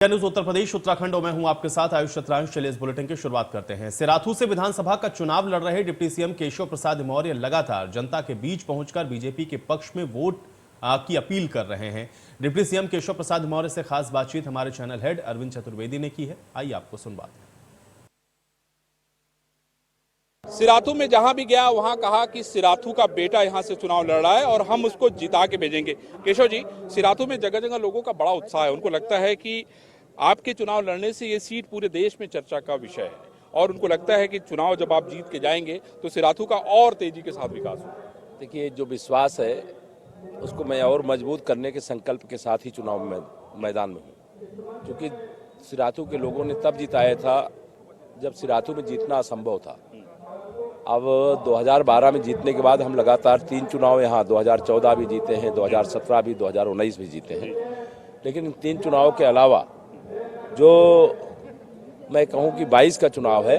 News Uttar Pradesh Uttarakhand में हूं आपके साथ आयुष शतरांश। चलिए इस बुलेटिन की शुरुआत करते हैं। सिराथू से विधानसभा का चुनाव लड़ रहे डिप्टी सीएम केशव प्रसाद मौर्य लगातार जनता के बीच पहुंचकर बीजेपी के पक्ष में वोट की अपील कर रहे हैं। डिप्टी सीएम केशव प्रसाद मौर्य से खास बातचीत हमारे चैनल हेड अरविंद चतुर्वेदी ने की है। आइए आपको सुनवाते हैं। सिराथू में जहां भी गया वहां कहा कि सिराथू का बेटा यहां से चुनाव लड़ रहा है और हम उसको जिता के भेजेंगे। केशव जी, सिराथू में जगह जगह लोगों का बड़ा उत्साह है। उनको लगता है कि आपके चुनाव लड़ने से ये सीट पूरे देश में चर्चा का विषय है और उनको लगता है कि चुनाव जब आप जीत के जाएंगे तो सिराथू का और तेजी के साथ विकास होगा। देखिए, जो विश्वास है उसको मैं और मजबूत करने के संकल्प के साथ ही चुनाव में मैदान में हूँ, क्योंकि सिराथू के लोगों ने तब जिताया था जब सिराथू में जीतना असंभव था। अब 2012 में जीतने के बाद हम लगातार 3 चुनाव यहाँ 2014 भी जीते हैं, 2017 भी, 2019 भी जीते हैं। लेकिन इन 3 चुनाव के अलावा जो मैं कहूँ कि 22 का चुनाव है,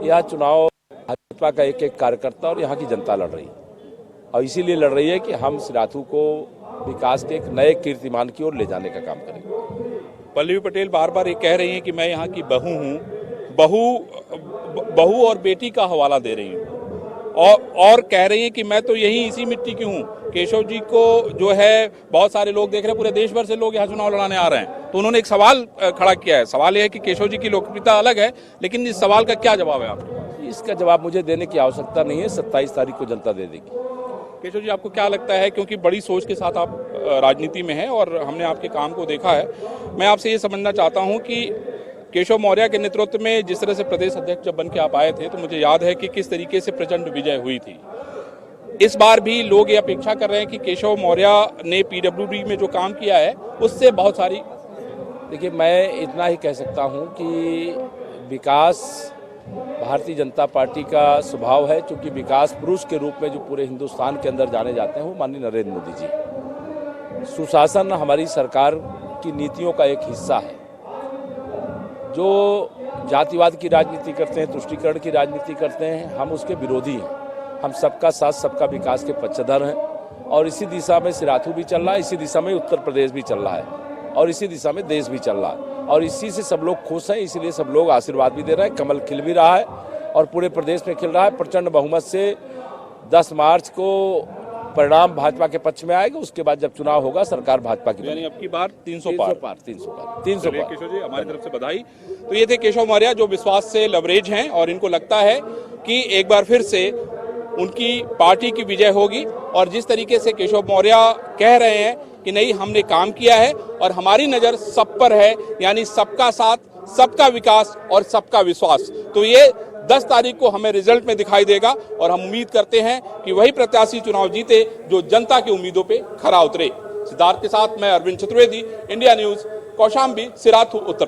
यह चुनाव भाजपा का एक एक कार्यकर्ता और यहाँ की जनता लड़ रही है और इसीलिए लड़ रही है कि हम सिराथू को विकास के एक नए कीर्तिमान की ओर ले जाने का काम करेंगे। पल्लवी पटेल बार बार ये कह रही हैं कि मैं यहाँ की बहू हूँ, बहू और बेटी का हवाला दे रही हूँ और कह रही हैं कि मैं तो यही इसी मिट्टी की हूँ। केशव जी को जो है बहुत सारे लोग देख रहे हैं, पूरे देश भर से लोग यहाँ चुनाव लड़ाने आ रहे हैं। तो उन्होंने एक सवाल खड़ा किया है। सवाल यह है कि केशव जी की लोकप्रियता अलग है, लेकिन इस सवाल का क्या जवाब है आपको? इसका जवाब मुझे देने की आवश्यकता नहीं है, 27 तारीख को जनता दे देगी। केशव जी, आपको क्या लगता है, क्योंकि बड़ी सोच के साथ आप राजनीति में हैं और हमने आपके काम को देखा है, मैं आपसे ये समझना चाहता हूँ कि केशव मौर्य के नेतृत्व में जिस तरह से प्रदेश अध्यक्ष जब बन के आप आए थे तो मुझे याद है कि किस तरीके से प्रचंड विजय हुई थी। इस बार भी लोग ये अपेक्षा कर रहे हैं कि केशव मौर्य ने पीडब्ल्यूडी में जो काम किया है उससे बहुत सारी। देखिए, मैं इतना ही कह सकता हूं कि विकास भारतीय जनता पार्टी का स्वभाव है, क्योंकि विकास पुरुष के रूप में जो पूरे हिंदुस्तान के अंदर जाने जाते हैं वो माननीय नरेंद्र मोदी जी। सुशासन हमारी सरकार की नीतियों का एक हिस्सा है। जो जातिवाद की राजनीति करते हैं, तुष्टीकरण की राजनीति करते हैं, हम उसके विरोधी हैं। हम सबका साथ सबका विकास के पक्षधर हैं और इसी दिशा में सिराथू भी चल रहा है, इसी दिशा में उत्तर प्रदेश भी चल रहा है और इसी दिशा में देश भी चल रहा है और इसी से सब लोग खुश हैं। इसीलिए सब लोग आशीर्वाद भी दे रहे हैं। कमल खिल भी रहा है और पूरे प्रदेश में खिल रहा है। प्रचंड बहुमत से 10 मार्च को परिणाम भाजपा के पक्ष में आएगा। उसके बाद जब चुनाव होगा सरकार भाजपा की, यानी अब की बार 300 पार। केशव जी, हमारी तरफ से बधाई। तो ये थे केशव मौर्य, जो विश्वास से लवरेज हैं और इनको लगता है कि एक बार फिर से उनकी पार्टी की विजय होगी। और जिस तरीके से केशव मौर्य कह रहे हैं कि नहीं, हमने काम किया है और हमारी नजर सब पर है, यानी सबका साथ, सबका विकास और सबका विश्वास। तो ये 10 तारीख को हमें रिजल्ट में दिखाई देगा और हम उम्मीद करते हैं कि वही प्रत्याशी चुनाव जीते जो जनता की उम्मीदों पे खरा उतरे। सिद्धार्थ के साथ मैं अरविंद चतुर्वेदी, इंडिया न्यूज, कौशाम्बी, सिराथू, उत्तर प्रदेश।